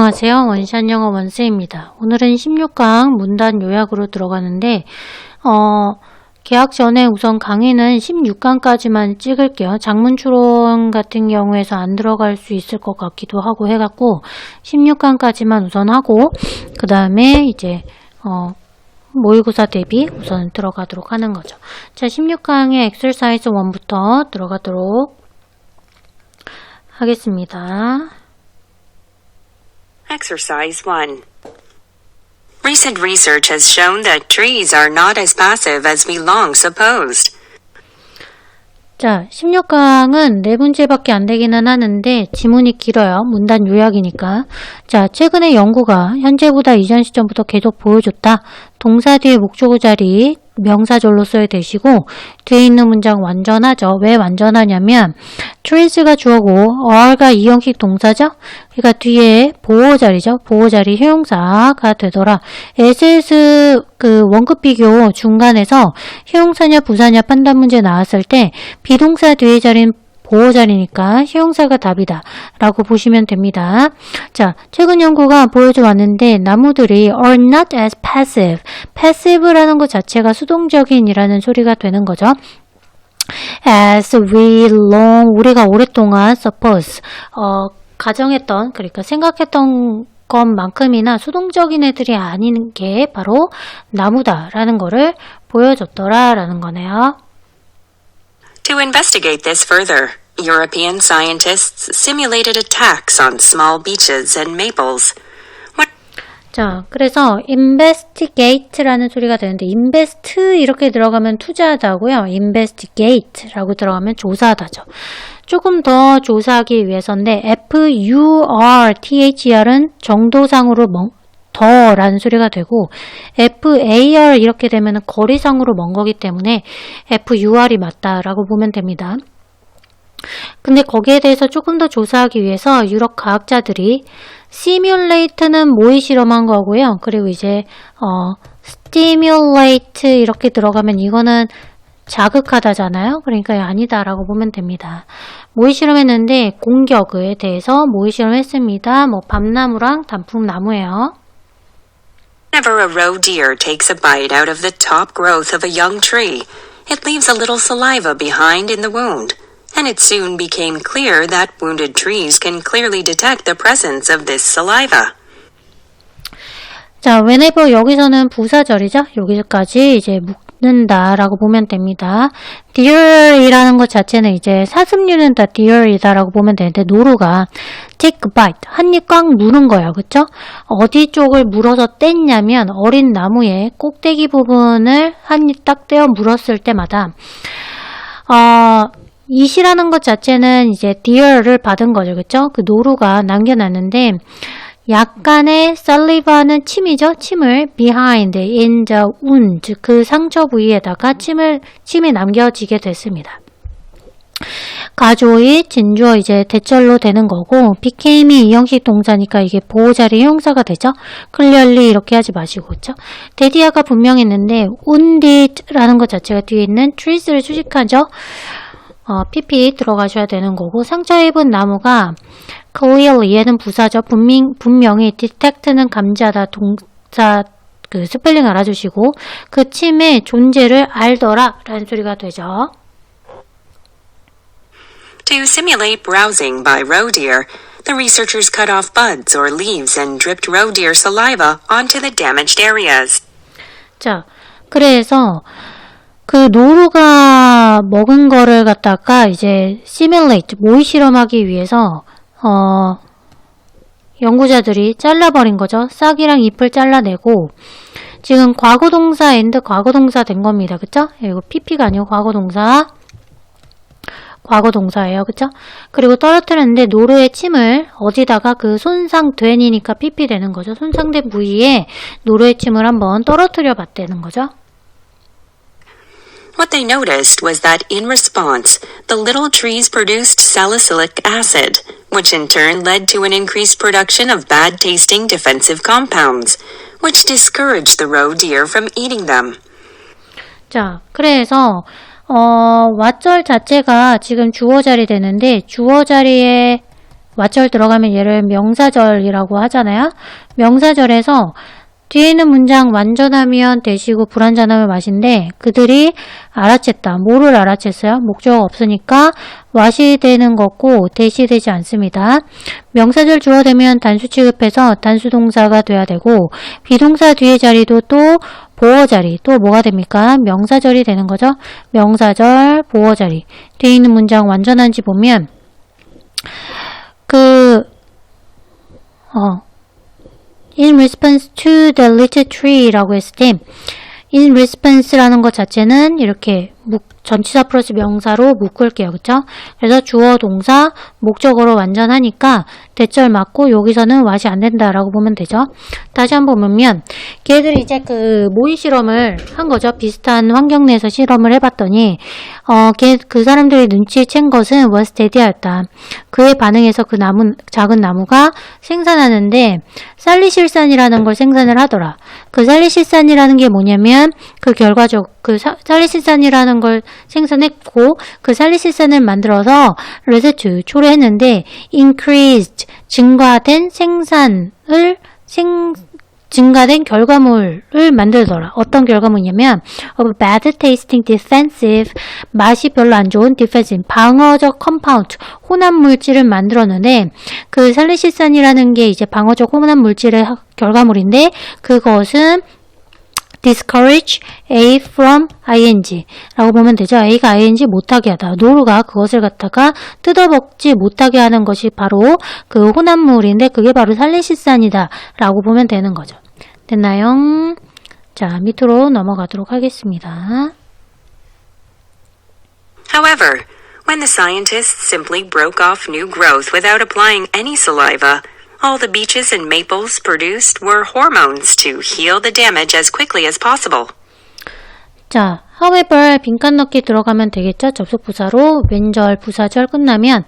안녕하세요. 원샷 영어 원쌤입니다. 오늘은 16강 문단 요약으로 들어가는데 개학 전에 우선 강의는 16강까지만 찍을게요. 장문 추론 같은 경우에서 안 들어갈 수 있을 것 같기도 하고 해갖고 16강까지만 우선 하고 그 다음에 이제 모의고사 대비 우선 들어가도록 하는 거죠. 자, 16강의 엑서사이즈 1부터 들어가도록 하겠습니다. Exercise 1. Recent research has shown that trees are not as passive as we long supposed. 자, 16강은 네 문제밖에 안 되기는 하는데 지문이 길어요. 문단 요약이니까. 자, 최근의 연구가 현재보다 이전 시점부터 계속 보여줬다. 동사 뒤에 목적어 자리 명사절로 써야 되시고 뒤에 있는 문장 완전하죠. 왜 완전하냐면 trees가 주어고 are가 이형식 동사죠. 그러니까 뒤에 보호 자리죠. 보호 자리 형용사가 되더라. SS 그 원급 비교 중간에서 형용사냐 부사냐 판단 문제 나왔을 때 비동사 뒤에 자리는 보호 자리니까 형용사가 답이다 라고 보시면 됩니다. 자, 최근 연구가 보여줘 왔는데 나무들이 are not as passive. passive라는 것 자체가 수동적인 이라는 소리가 되는 거죠. as 우리가 오랫동안 suppose 가정했던 그러니까 생각했던 것만큼이나 수동적인 애들이 아닌 게 바로 나무다라는 거를 보여줬더라 라는 거네요. To investigate this further, European scientists simulated attacks on small beeches and maples. 자, 그래서 investigate라는 소리가 되는데 invest 이렇게 들어가면 투자하다고요. investigate라고 들어가면 조사하다죠. 조금 더 조사하기 위해서인데 FURTHER은 정도상으로 더라는 소리가 되고 FAR 이렇게 되면 거리상으로 먼 거기 때문에 FUR이 맞다라고 보면 됩니다. 근데 거기에 대해서 조금 더 조사하기 위해서 유럽 과학자들이 simulate는 모의 실험한 거고요. 그리고 이제 stimulate 이렇게 들어가면 이거는 자극하다잖아요. 그러니까 아니다라고 보면 됩니다. 모의 실험했는데 공격에 대해서 모의 실험했습니다. 뭐 밤나무랑 단풍나무예요. Whenever a roe deer takes a bite out of the top growth of a young tree, it leaves a little saliva behind in the wound. And it soon became clear that wounded trees can clearly detect the presence of this saliva. 자, whenever 여기서는 부사절이죠. 여기까지 이제 묶는다라고 보면 됩니다. deer이라는 것 자체는 이제 사슴류는 다 deer이다라고 보면 되는데 노루가 take a bite, 한 입 꽉 무는 거예요. 그쵸? 어디 쪽을 물어서 뗐냐면 어린 나무의 꼭대기 부분을 한 입 딱 떼어 물었을 때마다 it이라는 것 자체는 이제 deer를 받은 거죠. 그쵸? 그 노루가 남겨놨는데 약간의 saliva는 침이죠. 침을 behind in the wound, 그 상처 부위에다가 침이 남겨지게 됐습니다. 가조의 진주어 이제 대절로 되는 거고 became이 이형식 동사니까 이게 보호자리 형용사가 되죠. clearly 이렇게 하지 마시고 그렇죠? 데디아가 분명했는데 wounded라는 것 자체가 뒤에 있는 trees를 수식하죠. PP 들어가셔야 되는 거고 상처 입은 나무가 clearly 얘는 부사죠. 분명히 detect는 감지하다 동사 그 스펠링 알아주시고 그 침의 존재를 알더라 라는 소리가 되죠. To simulate browsing by roe deer, the researchers cut off buds or leaves and dripped roe deer saliva onto the damaged areas. 자, 그래서 그 노루가 먹은 거를 갖다가 이제 simulate, 모의 실험하기 위해서 연구자들이 잘라버린 거죠. 싹이랑 잎을 잘라내고 지금 과거동사 and 과거동사 된 겁니다. 그쵸? 이거 PP가 아니고 과거동사예요. 그쵸? 그리고 떨어뜨렸는데 노루의 침을 어디다가 그 손상된이니까 PP 되는 거죠. 손상된 부위에 노루의 침을 한번 떨어뜨려 봤다는 거죠. What they noticed was that in response, the little trees produced salicylic acid, which in turn led to an increased production of bad-tasting defensive compounds, which discouraged the roe deer from eating them. 자, 그래서 왓절 자체가 지금 주어 자리 되는데 주어 자리에 왓절 들어가면 얘를 명사절이라고 하잖아요. 명사절에서 뒤에 있는 문장 완전하면 대시고 불완전하면 맛인데 그들이 알아챘다. 뭐를 알아챘어요? 목적 없으니까 왓이 되는 거고 대시 되지 않습니다. 명사절 주어 되면 단수 취급해서 단수 동사가 돼야 되고 비동사 뒤에 자리도 또 보어 자리 또 뭐가 됩니까? 명사절이 되는 거죠. 명사절 보어 자리 뒤에 있는 문장 완전한지 보면 in response to the little tree라고 했을 때 in response라는 것 자체는 이렇게 전치사 플러스 명사로 묶을게요. 그쵸? 그래서 주어, 동사, 목적어로 완전하니까 대절 맞고 여기서는 왓이 안 된다라고 보면 되죠. 다시 한번 보면 걔들이 이제 그 모의 실험을 한 거죠. 비슷한 환경 내에서 실험을 해봤더니 그 사람들이 눈치에 챈 것은 was steady였다. 그에 반응해서 그 작은 나무가 생산하는데 살리실산이라는 걸 생산을 하더라. 그 살리실산이라는 게 뭐냐면 그 결과적 살리실산이라는 걸 생산했고 그 살리실산을 만들어서 레세트 초래했는데 increased 증가된 증가된 결과물을 만들더라. 어떤 결과물이냐면 of bad tasting defensive 맛이 별로 안 좋은 defensive 방어적 compound 혼합 물질을 만들었는데 그 살리실산이라는 게 이제 방어적 혼합 물질의 결과물인데 그것은 discourage A from ing 라고 보면 되죠. A가 ing 못하게 하다. 노루가 그것을 갖다가 뜯어먹지 못하게 하는 것이 바로 그 혼합물인데 그게 바로 살리실산이다 라고 보면 되는 거죠. 됐나요? 자, 밑으로 넘어가도록 하겠습니다. However, when the scientists simply broke off new growth without applying any saliva, all the beeches and maples produced were hormones to heal the damage as quickly as possible. 자, however 빈칸 넣기 들어가면 되겠죠. 접속 부사로 왼절 부사절 끝나면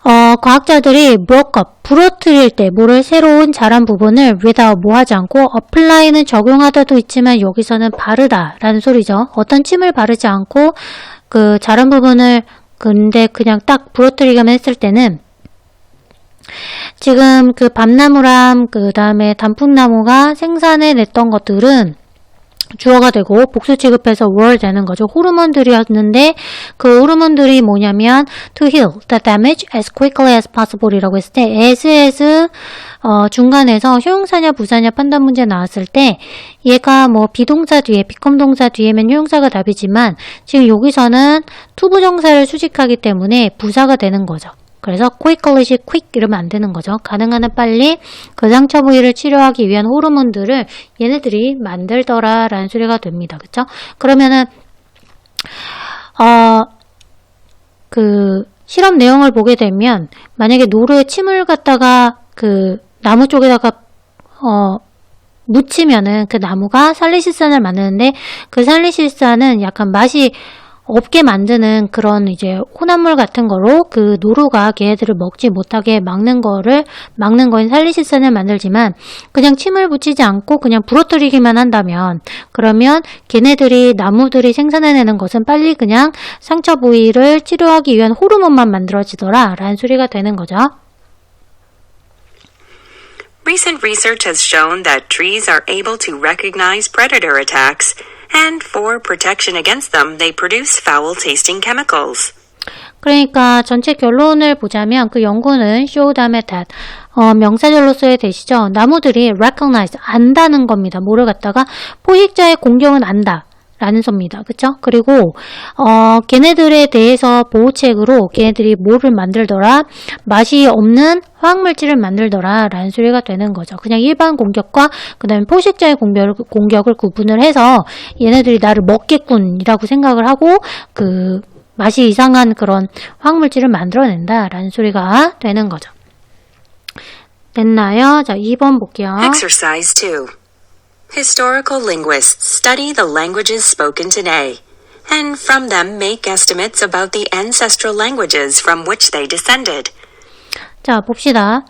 과학자들이 broke up 부러뜨릴 때 뭐를 새로운 자란 부분을 without 뭐 하지 않고 apply는 적용하다도 있지만 여기서는 바르다 라는 소리죠. 어떤 침을 바르지 않고 그 자란 부분을 근데 그냥 딱 부러뜨리기만 했을 때는 지금 그 밤나무랑 그 다음에 단풍나무가 생산해냈던 것들은 주어가 되고 복수 취급해서 were 되는 거죠. 호르몬들이었는데 그 호르몬들이 뭐냐면 to heal the damage as quickly as possible 이라고 했을 때 as 중간에서 효용사냐 부사냐 판단 문제 나왔을 때 얘가 뭐 비동사 뒤에 become 동사 뒤에면 효용사가 답이지만 지금 여기서는 투부정사를 수식하기 때문에 부사가 되는 거죠. 그래서 quickly시 quick 이러면 안 되는 거죠. 가능한 한 빨리 그 상처 부위를 치료하기 위한 호르몬들을 얘네들이 만들더라 라는 소리가 됩니다. 그쵸? 그러면은 그 실험 내용을 보게 되면 만약에 노루에 침을 갖다가 그 나무 쪽에다가 묻히면은 그 나무가 살리실산을 만드는데 그 살리실산은 약간 맛이 없게 만드는 그런 이제 혼합물 같은 거로 그 노루가 걔네들을 먹지 못하게 막는 거인 살리실산을 만들지만 그냥 침을 붙이지 않고 그냥 부러뜨리기만 한다면 그러면 걔네들이 나무들이 생산해내는 것은 빨리 그냥 상처 부위를 치료하기 위한 호르몬만 만들어지더라 라는 소리가 되는 거죠. Recent research has shown that trees are able to recognize predator attacks, and for protection against them, they produce foul-tasting chemicals. 그러니까 전체 결론을 보자면 그 연구는 show 다음에 that 명사절로서의 대시죠. 나무들이 recognize 안다는 겁니다. 뭐를 갖다가 포식자의 공격은 안다. 라는 소입니다. 그쵸? 그리고 걔네들에 대해서 보호책으로 걔네들이 뭐를 만들더라? 맛이 없는 화학물질을 만들더라 라는 소리가 되는 거죠. 그냥 일반 공격과 그 다음에 포식자의 공격을 구분을 해서 얘네들이 나를 먹겠군 이라고 생각을 하고 그 맛이 이상한 그런 화학물질을 만들어낸다 라는 소리가 되는 거죠. 됐나요? 자, 2번 볼게요. Exercise 2. Historical linguists study the languages spoken today, and from them make estimates about the ancestral languages from which they descended. 자, 봅시다.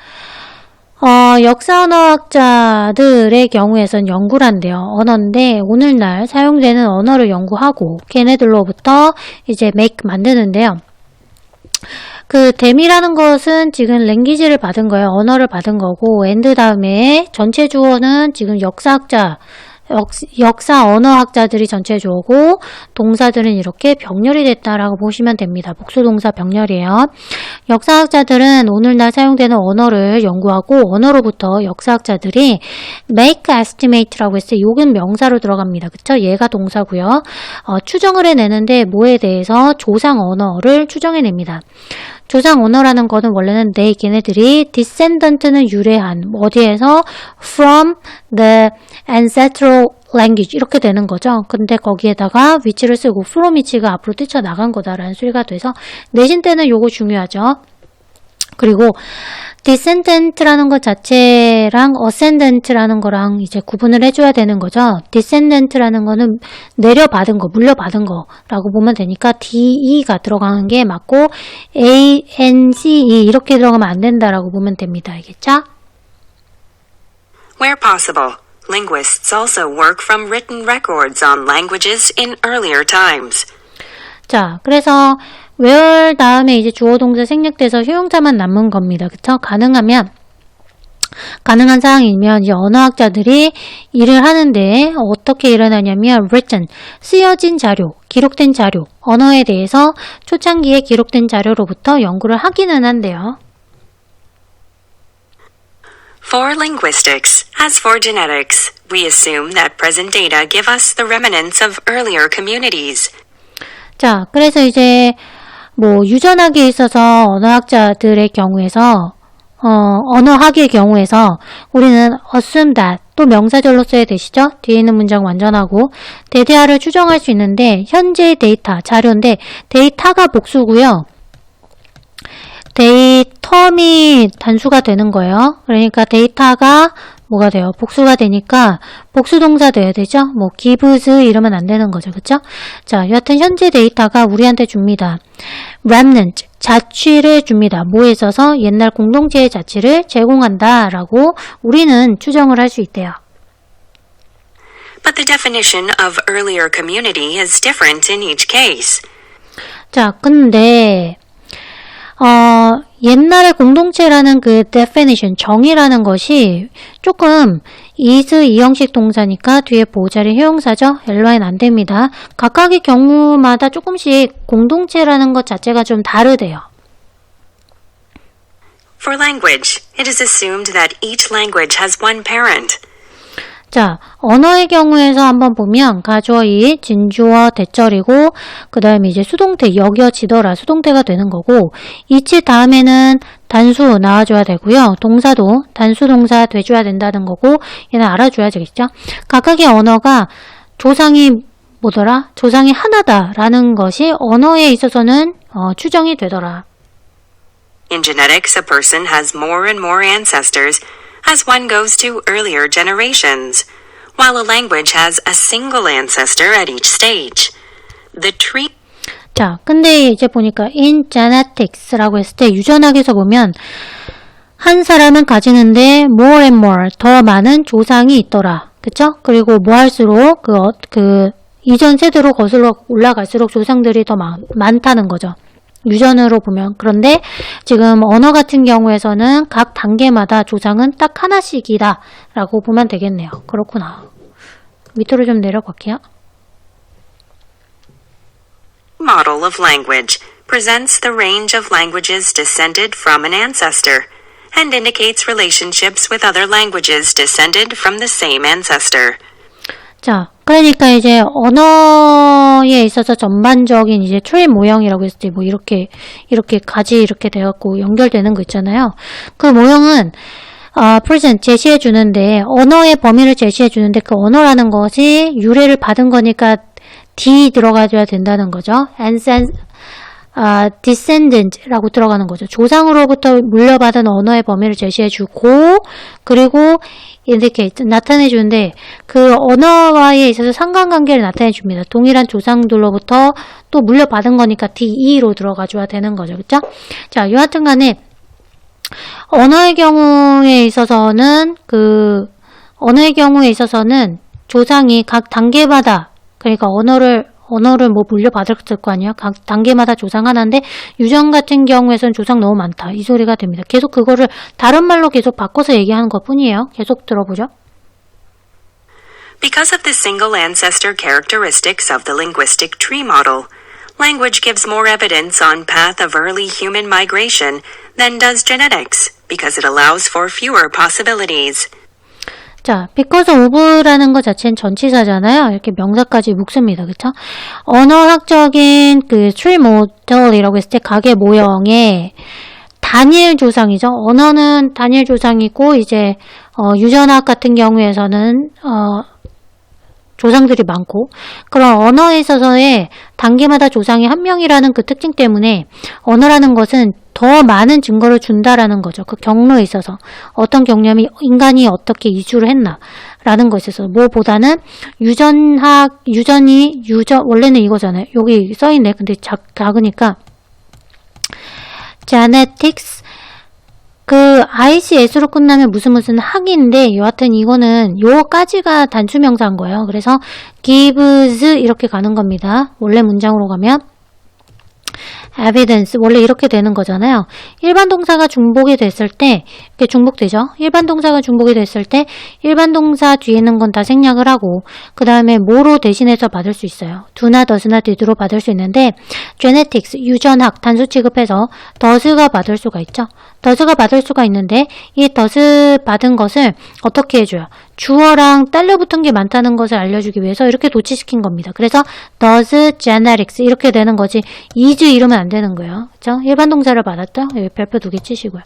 역사언어학자들의 경우에선 연구란데요. 언어인데 오늘날 사용되는 언어를 연구하고 걔네들로부터 이제 make 만드는데요. 그 them이라는 것은 지금 랭귀지를 받은 거예요. 언어를 받은 거고 and 다음에 전체 주어는 지금 역사 언어학자들이 전체 주어고 동사들은 이렇게 병렬이 됐다라고 보시면 됩니다. 복수동사 병렬이에요. 역사학자들은 오늘날 사용되는 언어를 연구하고 언어로부터 역사학자들이 make estimate라고 했어요. 요건 명사로 들어갑니다. 그쵸? 얘가 동사고요. 추정을 해내는데 뭐에 대해서 조상 언어를 추정해냅니다. 조상 언어라는 거는 원래는 걔네들이 descendant는 유래한 어디에서 from the ancestral language 이렇게 되는 거죠. 근데 거기에다가 위치를 쓰고 from 위치가 앞으로 뛰쳐나간 거다라는 소리가 돼서 내신 때는 요거 중요하죠. 그리고 descendant라는 것 자체랑 ascendant라는 거랑 이제 구분을 해줘야 되는 거죠. descendant라는 거는 내려받은 거, 물려받은 거라고 보면 되니까 DE가 들어가는 게 맞고 ANCE 이렇게 들어가면 안 된다라고 보면 됩니다. 알겠죠? Where possible, linguists also work from written records on languages in earlier times. 자, 그래서 where 다음에 이제 주어 동사 생략돼서 효용사만 남은 겁니다. 그쵸? 가능한 상황이면 이제 언어학자들이 일을 하는데 어떻게 일어나냐면 written, 쓰여진 자료, 기록된 자료, 언어에 대해서 초창기에 기록된 자료로부터 연구를 하기는 한대요. For linguistics, as for genetics, we assume that present data give us the remnants of earlier communities. 자, 그래서 이제 뭐 유전학에 있어서 언어학자들의 경우에서 언어학의 경우에서 우리는 assume that 또 명사절로 써야 되시죠? 뒤에 있는 문장 완전하고 대대화를 추정할 수 있는데 현재의 데이터, 자료인데 데이터가 복수고요. 데이터미 단수가 되는 거예요. 그러니까 데이터가 뭐가 돼요? 복수가 되니까 복수동사 돼야 되죠? 뭐 gives 이러면 안 되는 거죠. 그쵸? 자, 여하튼 현재 데이터가 우리한테 줍니다. remnant, 자취를 줍니다. 뭐에 있어서? 옛날 공동체의 자취를 제공한다 라고 우리는 추정을 할 수 있대요. But the definition of earlier community is different in each case. 자, 근데 옛날의 공동체라는 그 definition, 정의라는 것이 조금 is 이형식 동사니까 뒤에 보호자리 효용사죠. LY는 안 됩니다. 각각의 경우마다 조금씩 공동체라는 것 자체가 좀 다르대요. For language, it is assumed that each language has one parent. 자, 언어의 경우에서 한번 보면 가주어이, 진주어, 대절이고 그 다음에 이제 수동태, 여겨지더라 수동태가 되는 거고 이치 다음에는 단수 나와줘야 되고요. 동사도 단수 동사 돼줘야 된다는 거고 얘는 알아줘야 되겠죠. 각각의 언어가 조상이 뭐더라? 조상이 하나다라는 것이 언어에 있어서는 추정이 되더라. In genetics, a person has more and more ancestors as one goes to earlier generations, while a language has a single ancestor at each stage. The tree. 자, 근데 이제 보니까 in genetics라고 했을 때 유전학에서 보면 한 사람은 가지는데 more and more 더 많은 조상이 있더라. 그쵸? 그리고 뭐 할수록 그 이전 세대로 거슬러 올라갈수록 조상들이 더 많다는 거죠. 유전으로 보면. 그런데 지금 언어 같은 경우에서는 각 단계마다 조상은 딱 하나씩이다 라고 보면 되겠네요. 그렇구나. 밑으로 좀 내려갈게요. Model of language presents the range of languages descended from an ancestor and indicates relationships with other languages descended from the same ancestor. 자, 그러니까 이제 언어에 있어서 전반적인 이제 트리 모형이라고 했을 때 뭐 이렇게 가지 이렇게 돼갖고 연결되는 거 있잖아요. 그 모형은 present 제시해 주는데 언어의 범위를 제시해 주는데 그 언어라는 것이 유래를 받은 거니까 D 들어가줘야 된다는 거죠. descendant라고 들어가는 거죠. 조상으로부터 물려받은 언어의 범위를 제시해 주고 그리고 이렇게 나타내 주는데 그 언어와에 있어서 상관관계를 나타내 줍니다. 동일한 조상들로부터 또 물려받은 거니까 DE로 들어가 줘야 되는 거죠. 그쵸? 자, 여하튼 간에 언어의 경우에 있어서는 조상이 각 단계마다 그러니까 언어를 뭐 물려받았을 거 아니야. 각 단계마다 조상 하나인데 유전 같은 경우에선 조상 너무 많다. 이 소리가 됩니다. 계속 그거를 다른 말로 계속 바꿔서 얘기하는 것 뿐이에요. 계속 들어보죠. Because of the single ancestor characteristics of the linguistic tree model, language gives more evidence on path of early human migration than does genetics, because it allows for fewer possibilities. 자, because of라는 것 자체는 전치사잖아요. 이렇게 명사까지 묶습니다. 그쵸? 언어학적인 그 tree model이라고 했을 때 가계 모형의 단일 조상이죠. 언어는 단일 조상이고 이제 유전학 같은 경우에서는 조상들이 많고 그런 언어에 있어서의 단계마다 조상이 한 명이라는 그 특징 때문에 언어라는 것은 더 많은 증거를 준다라는 거죠. 그 경로에 있어서 어떤 경험이 인간이 어떻게 이주를 했나라는 것에 있어서 뭐보다는 원래는 이거잖아요. 여기 써있네. 근데 작으니까 genetics 그 ICS로 끝나면 무슨 학인데 여하튼 이거는 요까지가 단수명사인 거예요. 그래서 gives 이렇게 가는 겁니다. 원래 문장으로 가면 evidence 원래 이렇게 되는 거잖아요. 일반 동사가 중복이 됐을 때 이렇게 중복되죠. 일반 동사가 중복이 됐을 때 일반 동사 뒤에 있는 건 다 생략을 하고 그 다음에 뭐로 대신해서 받을 수 있어요. do나 does나 did로 받을 수 있는데 genetics 유전학 단수 취급해서 does가 받을 수가 있죠. does가 받을 수가 있는데 이 does 받은 것을 어떻게 해줘요? 주어랑 딸려 붙은 게 많다는 것을 알려주기 위해서 이렇게 도치시킨 겁니다. 그래서 does genetics 이렇게 되는 거지 is 이러면 안 되는 거예요. 그렇죠? 일반 동사를 받았죠? 여기 별표 2개 치시고요.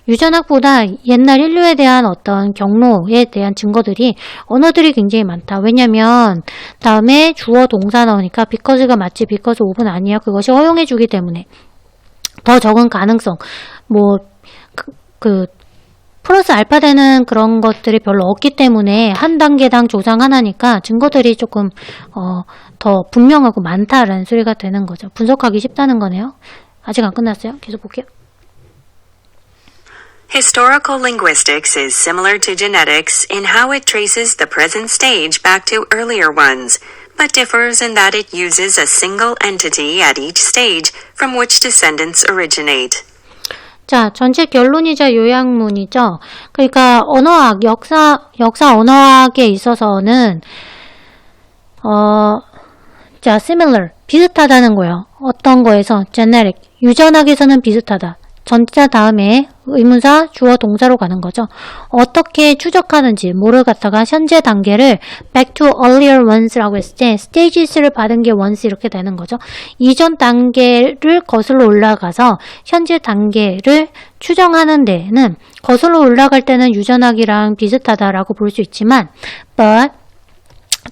유전학보다 옛날 인류에 대한 어떤 경로에 대한 증거들이 언어들이 굉장히 많다. 왜냐면 다음에 주어 동사 나오니까 because가 맞지 because of는 아니야. 그것이 허용해 주기 때문에 더 적은 가능성 플러스 알파 되는 그런 것들이 별로 없기 때문에 한 단계당 조상 하나니까 증거들이 조금 더 분명하고 많다라는 소리가 되는 거죠. 분석하기 쉽다는 거네요. 아직 안 끝났어요. 계속 볼게요. Historical linguistics is similar to genetics in how it traces the present stage back to earlier ones, but differs in that it uses a single entity at each stage from which descendants originate. 자, 전체 결론이자 요약문이죠. 그러니까 언어학, 역사 언어학에 있어서는 자, similar, 비슷하다는 거예요. 어떤 거에서 genetic, 유전학에서는 비슷하다. 전자 다음에 의문사, 주어, 동사로 가는 거죠. 어떻게 추적하는지, 뭐를 갖다가 현재 단계를 back to earlier ones라고 했을 때 stages를 받은 게 once 이렇게 되는 거죠. 이전 단계를 거슬러 올라가서 현재 단계를 추정하는 데는 거슬러 올라갈 때는 유전학이랑 비슷하다라고 볼 수 있지만 but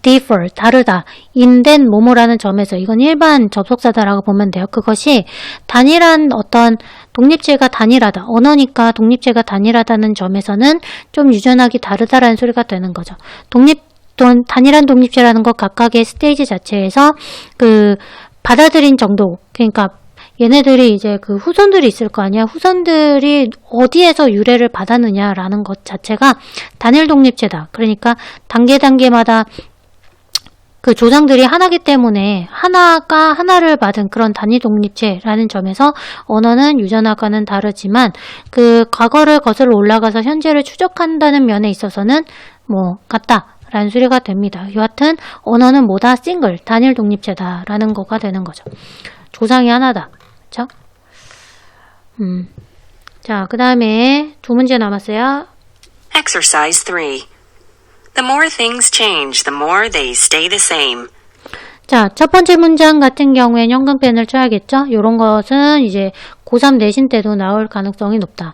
differ, 다르다, 인된 뭐뭐라는 점에서 이건 일반 접속사다라고 보면 돼요. 그것이 단일한 어떤 독립체가 단일하다, 언어니까 독립체가 단일하다는 점에서는 좀 유전학이 다르다라는 소리가 되는 거죠. 단일한 독립체라는 것 각각의 스테이지 자체에서 그 받아들인 정도, 그러니까 얘네들이 이제 그 후손들이 있을 거 아니야. 후손들이 어디에서 유래를 받았느냐라는 것 자체가 단일 독립체다. 그러니까 단계마다 그 조상들이 하나기 때문에 하나가 하나를 받은 그런 단위 독립체라는 점에서 언어는 유전학과는 다르지만 그 과거를 거슬러 올라가서 현재를 추적한다는 면에 있어서는 뭐 같다라는 소리가 됩니다. 여하튼 언어는 뭐다? 싱글, 단일 독립체다라는 거가 되는 거죠. 조상이 하나다. 그렇죠? 자, 그 다음에 두 문제 남았어요. Exercise 3. The more things change, the more they stay the same. 자, 첫 번째 문장 같은 경우엔 현금펜을 쳐야겠죠? 이런 것은 이제 고3 내신 때도 나올 가능성이 높다.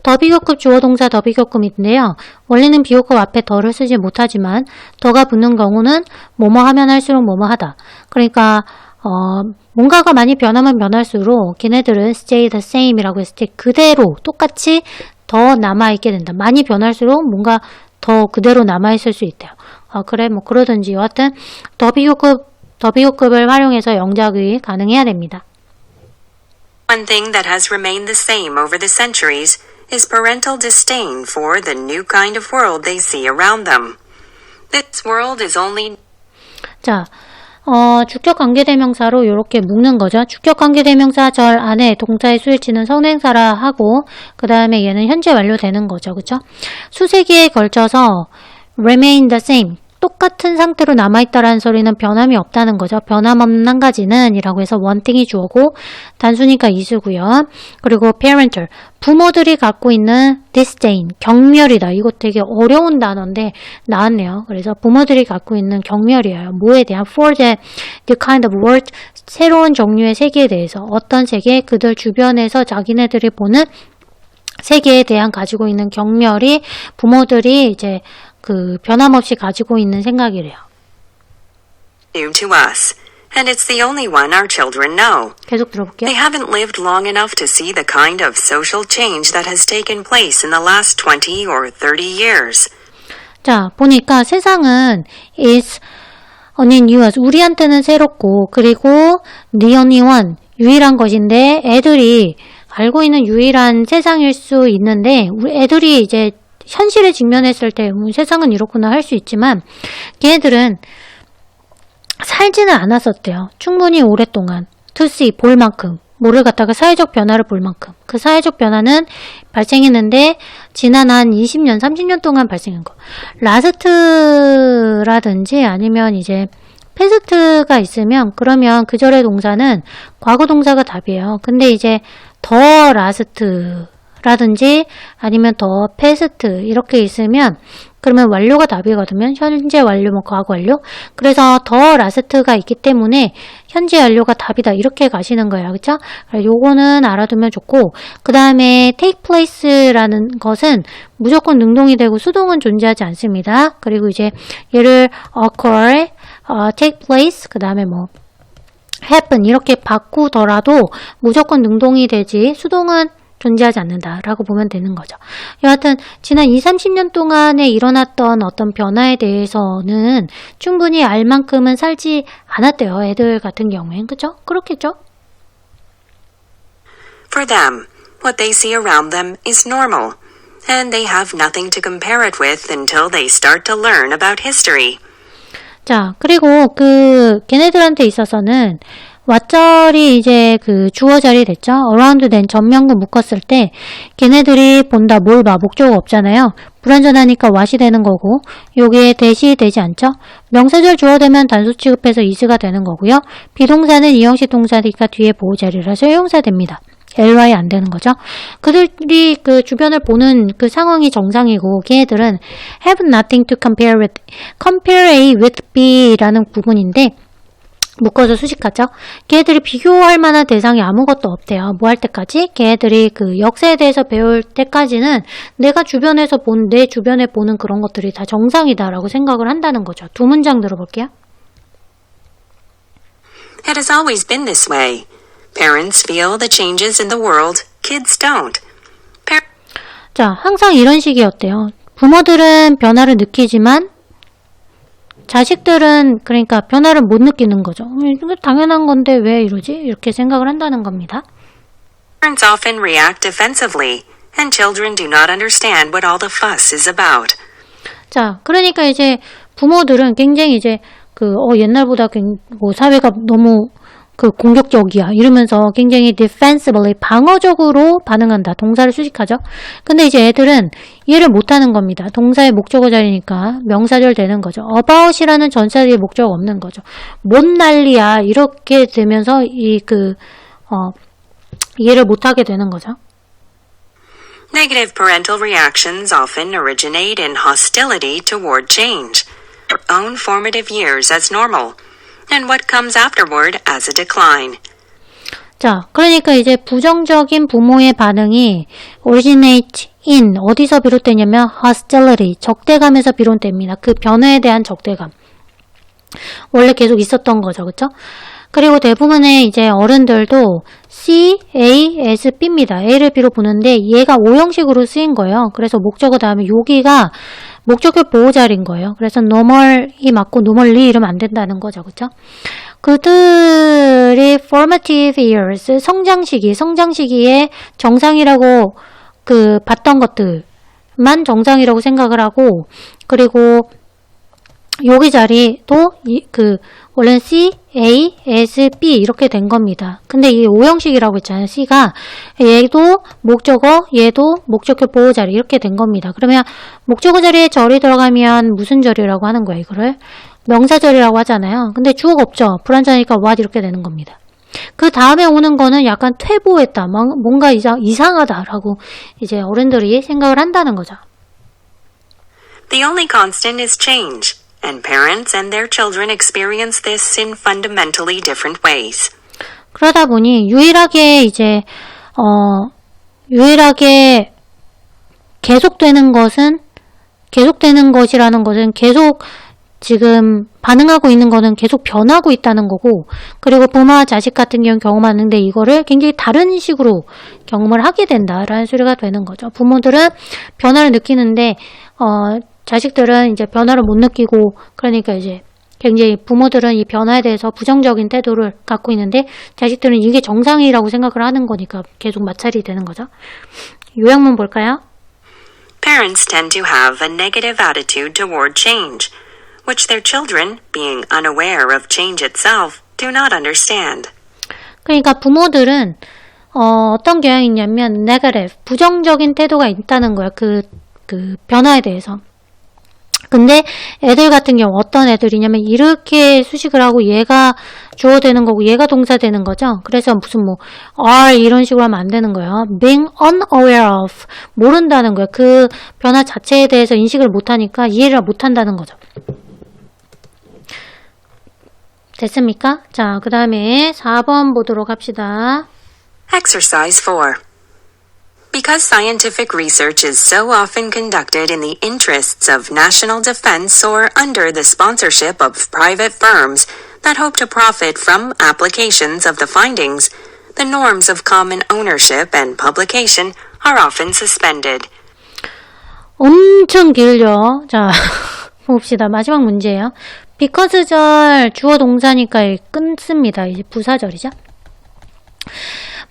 더 비교급 주어 동사 더 비교급인데요. 원래는 비교급 앞에 더를 쓰지 못하지만 더가 붙는 경우는 뭐뭐 하면 할수록 뭐뭐 하다. 그러니까 뭔가가 많이 변하면 변할수록 걔네들은 stay the same 이라고 했을 때 그대로 똑같이 더 남아있게 된다. 많이 변할수록 뭔가 더 그대로 남아있을 수 있대요. 그래 뭐 그러든지 여하튼 더 비교급을 활용해서 영작이 가능해야 됩니다. One thing that has remained the same over the centuries is parental disdain for the new kind of world they see around them. This world is only 자, 주격 관계대명사로 이렇게 묶는 거죠. 주격 관계대명사 절 안에 동사의 수일치는 선행사라 하고 그 다음에 얘는 현재 완료되는 거죠. 그쵸? 수세기에 걸쳐서 remain the same. 똑같은 상태로 남아있다라는 소리는 변함이 없다는 거죠. 변함없는 한 가지는 이라고 해서 one thing이 주어고 단수니까 이수고요. 그리고 parental. 부모들이 갖고 있는 disdain. 경멸이다. 이거 되게 어려운 단어인데 나왔네요. 그래서 부모들이 갖고 있는 경멸이에요. 뭐에 대한 for the kind of world. 새로운 종류의 세계에 대해서 어떤 세계 그들 주변에서 자기네들이 보는 세계에 대한 가지고 있는 경멸이 부모들이 이제 그 변함없이 가지고 있는 생각이래요. New to us, and it's the only one our children know. 계속 들어볼게요. They haven't lived long enough to see the kind of social change that has taken place in the last 20 or 30 years. 자, 보니까 세상은 is only new us. 우리한테는 새롭고 그리고 the only one. 유일한 것인데 애들이 알고 있는 유일한 세상일 수 있는데 우리 애들이 이제 현실에 직면했을 때 세상은 이렇구나 할 수 있지만 걔네들은 살지는 않았었대요. 충분히 오랫동안 to see, 볼 만큼 뭐를 갖다가 사회적 변화를 볼 만큼 그 사회적 변화는 발생했는데 지난 한 20년, 30년 동안 발생한 거. 라스트라든지 아니면 이제 패스트가 있으면 그러면 그 절의 동사는 과거 동사가 답이에요. 근데 이제 더 라스트 라든지 아니면 더 패스트 이렇게 있으면 그러면 완료가 답이거든요. 현재 완료, 뭐 과거 완료. 그래서 더 라스트가 있기 때문에 현재 완료가 답이다. 이렇게 가시는 거예요. 그쵸? 요거는 알아두면 좋고 그 다음에 take place라는 것은 무조건 능동이 되고 수동은 존재하지 않습니다. 그리고 이제 얘를 occur, take place, 그 다음에 뭐 happen 이렇게 바꾸더라도 무조건 능동이 되지 수동은 존재하지 않는다라고 보면 되는 거죠. 여하튼 지난 20-30년 동안에 일어났던 어떤 변화에 대해서는 충분히 알 만큼은 살지 않았대요. 애들 같은 경우엔. 그죠? 그렇겠죠? For them, what they see around them is normal, and they have nothing to compare it with until they start to learn about history. 자, 그리고 걔네들한테 있어서는 왓절이 이제 그 주어 자리 됐죠? around then 전명구 묶었을 때 걔네들이 본다 뭘 봐? 목적어 없잖아요. 불완전하니까 what이 되는 거고 요게 대시 되지 않죠? 명사절 주어 되면 단수 취급해서 is가 되는 거고요. 비동사는 이형식 동사니까 뒤에 보호 자리라서 형사 됩니다. ly 안 되는 거죠. 그들이 그 주변을 보는 그 상황이 정상이고 걔네들은 have nothing to compare with, compare A with B라는 부분인데 묶어서 수식하죠. 걔네들이 비교할 만한 대상이 아무것도 없대요. 뭐 할 때까지? 걔네들이 그 역사에 대해서 배울 때까지는 내가 주변에서 내 주변에 보는 그런 것들이 다 정상이다라고 생각을 한다는 거죠. 두 문장 들어볼게요. It has always been this way. Parents feel the changes in the world, kids don't. 자, 항상 이런 식이었대요. 부모들은 변화를 느끼지만 자식들은 그러니까 변화를 못 느끼는 거죠. 이게 당연한 건데 왜 이러지? 이렇게 생각을 한다는 겁니다. Parents often react defensively, and children do not understand what all the fuss is about. 자, 그러니까 이제 부모들은 굉장히 이제 옛날보다 뭐 사회가 너무 공격적이야 이러면서 굉장히 defensively 방어적으로 반응한다. 동사를 수식하죠. 근데 이제 애들은 이해를 못하는 겁니다. 동사의 목적어 자리니까 명사절 되는 거죠. about이라는 전사의 목적어 없는 거죠. 뭔 난리야 이렇게 되면서 이해를 못하게 되는 거죠. Negative parental reactions often originate in hostility toward change, their own formative years as normal, and what comes afterward as a decline. 자, 그러니까 이제 부정적인 부모의 반응이 originate in 어디서 비롯되냐면 hostility 적대감에서 비롯됩니다. 그 변화에 대한 적대감. 원래 계속 있었던 거죠, 그렇죠? 그리고 대부분의 이제 어른들도 C, A, S, B입니다. A를 B로 보는데 얘가 오형식으로 쓰인 거예요. 그래서 목적어 다음에 여기가 목적어 보호자리인 거예요. 그래서 normal이 맞고 normally 이러면 안 된다는 거죠. 그쵸? 그들이 formative years, 성장시기에 정상이라고 봤던 것들만 정상이라고 생각을 하고 그리고 여기 자리도 원래는 C, A, S, B 이렇게 된 겁니다. 근데 이게 오형식이라고 했잖아요. C가 얘도 목적어, 얘도 목적격 보호 자리 이렇게 된 겁니다. 그러면 목적어 자리에 절이 들어가면 무슨 절이라고 하는 거예요? 이거를 명사절이라고 하잖아요. 근데 주어가 없죠. 불완전하니까 what 이렇게 되는 겁니다. 그 다음에 오는 거는 약간 퇴보했다. 뭔가 이상하다라고 이제 어른들이 생각을 한다는 거죠. The only constant is change, and parents and their children experience this in fundamentally different ways. 그러다 보니 유일하게 계속되는 것이라는 것은 계속 지금 반응하고 있는 거는 계속 변하고 있다는 거고, 그리고 부모와 자식 같은 경우 경험하는데 이거를 굉장히 다른 식으로 경험을 하게 된다라는 소리가 되는 거죠. 부모들은 변화를 느끼는데 자식들은 이제 변화를 못 느끼고, 그러니까 이제 굉장히 부모들은 이 변화에 대해서 부정적인 태도를 갖고 있는데 자식들은 이게 정상이라고 생각을 하는 거니까 계속 마찰이 되는 거죠. 요약문 볼까요? Parents tend to have a negative attitude toward change, which their children, being unaware of change itself, do not understand. 그러니까 부모들은 어떤 경향이 있냐면 negative, 부정적인 태도가 있다는 거예요. 그 변화에 대해서. 근데 애들 같은 경우 어떤 애들이냐면 이렇게 수식을 하고 얘가 주어 되는 거고 얘가 동사 되는 거죠. 그래서 무슨 are 이런 식으로 하면 안 되는 거예요. being unaware of, 모른다는 거예요. 그 변화 자체에 대해서 인식을 못하니까 이해를 못한다는 거죠. 됐습니까? 자, 그 다음에 4번 보도록 합시다. Exercise 4. Because scientific research is so often conducted in the interests of national defense or under the sponsorship of private firms that hope to profit from applications of the findings, the norms of common ownership and publication are often suspended. 엄청 길죠? 자, 봅시다. 마지막 문제예요. because절 주어 동사니까 끊습니다. 이제 부사절이죠.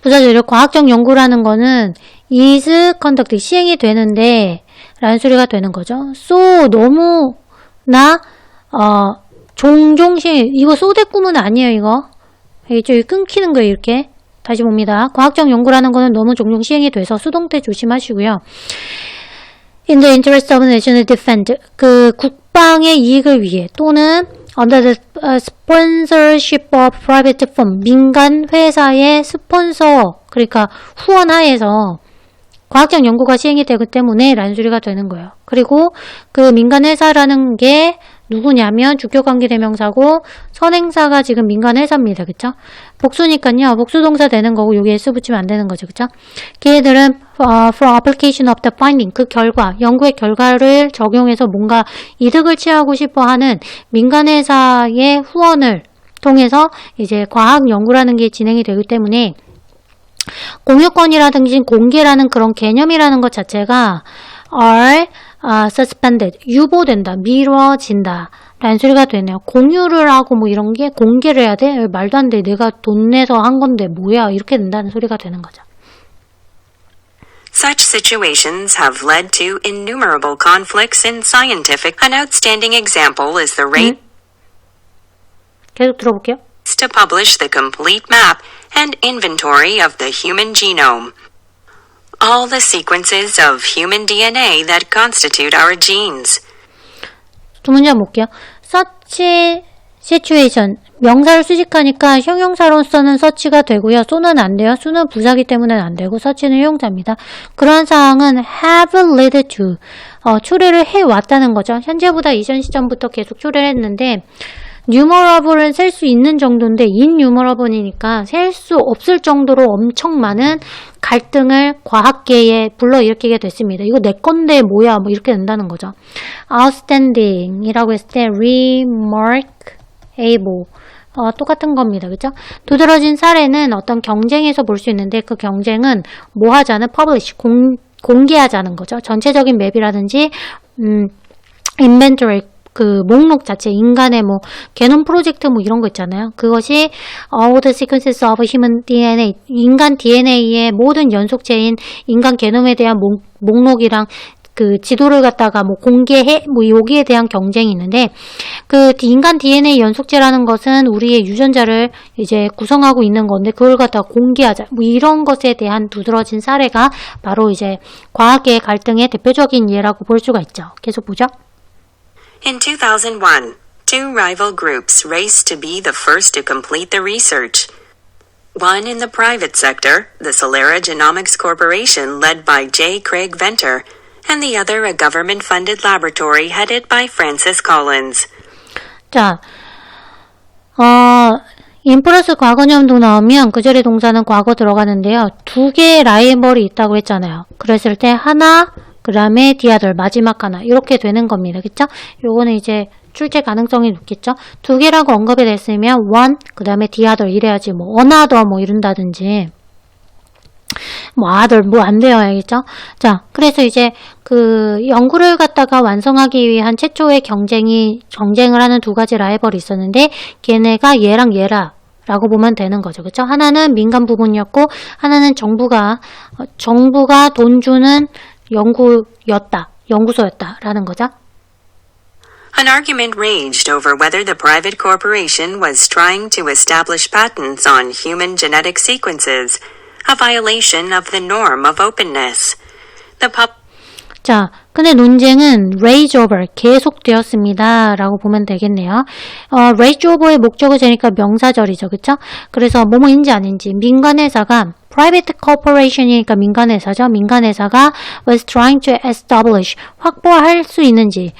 부사절이요. 과학적 연구라는 거는 is conducted, 시행이 되는데 라는 소리가 되는 거죠. so 너무나 종종 시행, 이거 so 대꾸문 아니에요. 이거 저기 끊기는 거예요. 이렇게 다시 봅니다. 과학적 연구라는 거는 너무 종종 시행이 돼서 수동태 조심하시고요. In the interest of national defense, 그 국방의 이익을 위해 또는 under the sponsorship of private firm, 민간 회사의 스폰서, 그러니까 후원하에서 과학적 연구가 시행이 되기 때문에 라는 소리가 되는 거예요. 그리고 그 민간 회사라는 게 누구냐면 주격관계대명사고 선행사가 지금 민간 회사입니다. 그쵸? 복수니까요. 복수동사 되는 거고 여기 S 붙이면 안 되는 거죠. 그쵸? 걔네들은 for application of the finding, 그 결과, 연구의 결과를 적용해서 뭔가 이득을 취하고 싶어 하는 민간 회사의 후원을 통해서 이제 과학 연구라는 게 진행이 되기 때문에 공유권이라든지 공개라는 그런 개념이라는 것 자체가 are suspended, 유보된다, 미뤄진다 라는 소리가 되네요. 공유를 하고 뭐 이런 게 공개를 해야 돼? 말도 안 돼. 내가 돈 내서 한 건데 뭐야? 이렇게 된다는 소리가 되는 거죠. Such situations have led to innumerable conflicts in scientific. An outstanding example is the race 계속 들어볼게요. to publish the complete map and inventory of the human genome. All the sequences of human DNA that constitute our genes. 두 문제 볼게요. such situation, 명사를 수식하니까 형용사로서는 such가 되고요. so는 안 돼요. so는 부사기 때문에 안 되고 such는 형용사입니다. 그러한 사항은 have led to, 초래를 해왔다는 거죠. 현재보다 이전 시점부터 계속 초래를 했는데 numerable은 셀 수 있는 정도인데 innumerable이니까 셀 수 없을 정도로 엄청 많은 갈등을 과학계에 불러일으키게 됐습니다. 이거 내 건데 뭐야 뭐 이렇게 된다는 거죠. outstanding 이라고 했을 때 remarkable 똑같은 겁니다. 그죠? 두드러진 사례는 어떤 경쟁에서 볼 수 있는데 그 경쟁은 뭐 하자는 publish, 공개하자는 거죠. 전체적인 맵이라든지 inventory, 그 목록 자체, 인간의 뭐 게놈 프로젝트 뭐 이런 거 있잖아요. 그것이 all the sequences of human DNA, 인간 DNA의 모든 연속체인 인간 게놈에 대한 목록이랑 그 지도를 갖다가 뭐 공개해, 뭐 여기에 대한 경쟁이 있는데, 그 인간 DNA 연속체라는 것은 우리의 유전자를 이제 구성하고 있는 건데, 그걸 갖다가 공개하자. 뭐 이런 것에 대한 두드러진 사례가 바로 이제 과학의 갈등의 대표적인 예라고 볼 수가 있죠. 계속 보죠. In 2001, two rival groups raced to be the first to complete the research. One in the private sector, the Celera Genomics Corporation led by J. Craig Venter, and the other a government-funded laboratory headed by Francis Collins. 자, in 플러스 과거념도 나오면 그 절의 동사는 과거 들어가는데요. 두 개의 라이벌이 있다고 했잖아요. 그랬을 때 하나, 그 다음에 디아들 마지막 하나 이렇게 되는 겁니다. 그쵸? 요거는 이제 출제 가능성이 높겠죠. 두 개라고 언급이 됐으면 one, 그 다음에 디아들 이래야지 뭐 another 뭐 이런다든지 뭐 other 뭐 안 돼요. 알겠죠? 자, 그래서 이제 그 연구를 갖다가 완성하기 위한 최초의 경쟁을 하는 두 가지 라이벌이 있었는데 걔네가 얘랑 얘라 라고 보면 되는 거죠. 그쵸? 하나는 민간 부분이었고 하나는 정부가 돈 주는 연구소였다 라는 거죠. An argument raged over whether the private corporation was trying to establish patents on human genetic sequences, a violation of the norm of openness. 자, 근데 논쟁은 rage over, 계속되었습니다. 라고 보면 되겠네요. rage over의 목적을 재니까 명사절이죠. 그쵸? 그래서 뭐뭐인지 아닌지 민간회사가 private corporation이니까 민간회사죠. 민간회사가 was trying to establish, 확보할 수 있는지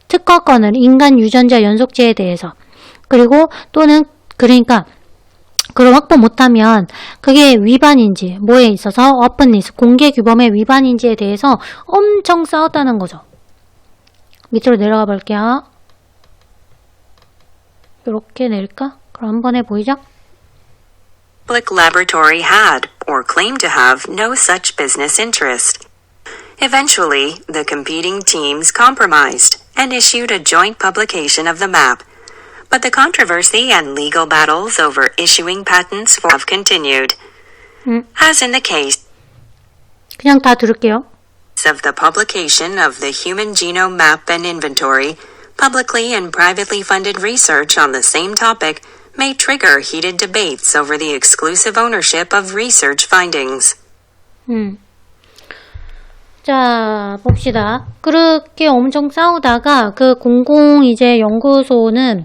특허권을 인간 유전자 연속체에 대해서 그리고 또는 그러니까 그걸 확보 못하면 그게 위반인지 뭐에 있어서 openness, 공개 규범의 위반인지에 대해서 엄청 싸웠다는 거죠. 밑으로 내려가 볼게요. 이렇게 내릴까? 그럼 한 번에 보이죠? Public laboratory had, or claimed to have, no such business interest. Eventually, the competing teams compromised and issued a joint publication of the map. But the controversy and legal battles over issuing patents have continued. As in the case 그냥 다 들을게요. of the publication of the Human Genome Map and Inventory, publicly and privately funded research on the same topic may trigger heated debates over the exclusive ownership of research findings. 자, 봅시다. 그렇게 엄청 싸우다가 그 공공 이제 연구소는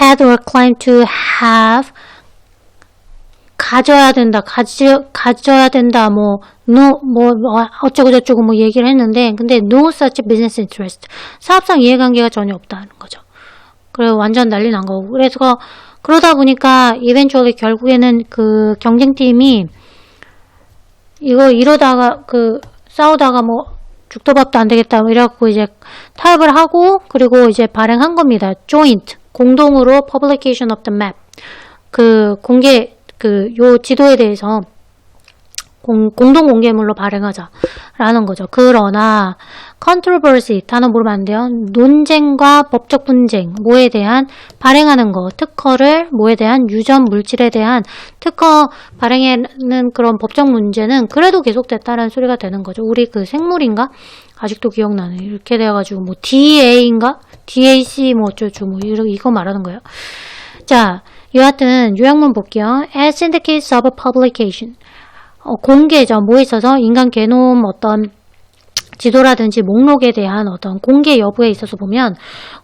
had or claimed to have 가져야 된다, 어쩌고저쩌고 뭐 얘기를 했는데, 근데 no such business interest. 사업상 이해관계가 전혀 없다는 거죠. 그래서 완전 난리 난 거고. 그래서 그러다 보니까 eventually 결국에는 그 경쟁팀이 이러다가 싸우다가 뭐 죽도 밥도 안 되겠다 뭐 이래갖고 이제 타협을 하고 그리고 이제 발행한 겁니다. joint 공동으로 publication of the map 요 지도에 대해서 공동 공개물로 발행하자라는 거죠. 그러나 controversy 단어 모르면 안 돼요. 논쟁과 법적 분쟁, 뭐에 대한 발행하는 거, 특허를 뭐에 대한 유전 물질에 대한 특허 발행하는 그런 법적 문제는 그래도 계속됐다는 소리가 되는 거죠. 우리 그 생물인가? 아직도 기억나네. 이렇게 돼가지고 뭐 DA인가? DAC 뭐 어쩌고 뭐 이거 말하는 거예요. 자, 여하튼 요약문 볼게요. As in the case of a publication. 공개죠. 뭐에 있어서 인간 게놈 어떤 지도라든지 목록에 대한 어떤 공개 여부에 있어서 보면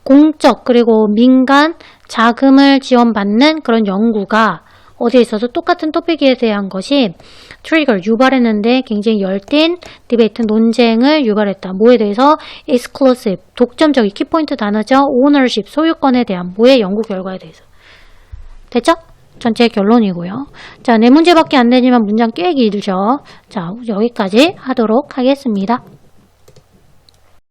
공적 그리고 민간 자금을 지원받는 그런 연구가 어디에 있어서 똑같은 토픽에 대한 것이 트리거 유발했는데 굉장히 열띤 디베이트 논쟁을 유발했다. 뭐에 대해서 exclusive 독점적인 키포인트 단어죠. ownership 소유권에 대한 뭐의 연구 결과에 대해서. 됐죠? 전체 결론이고요. 자, 네 문제밖에 안 되지만 문장 꽤 길죠. 자, 여기까지 하도록 하겠습니다.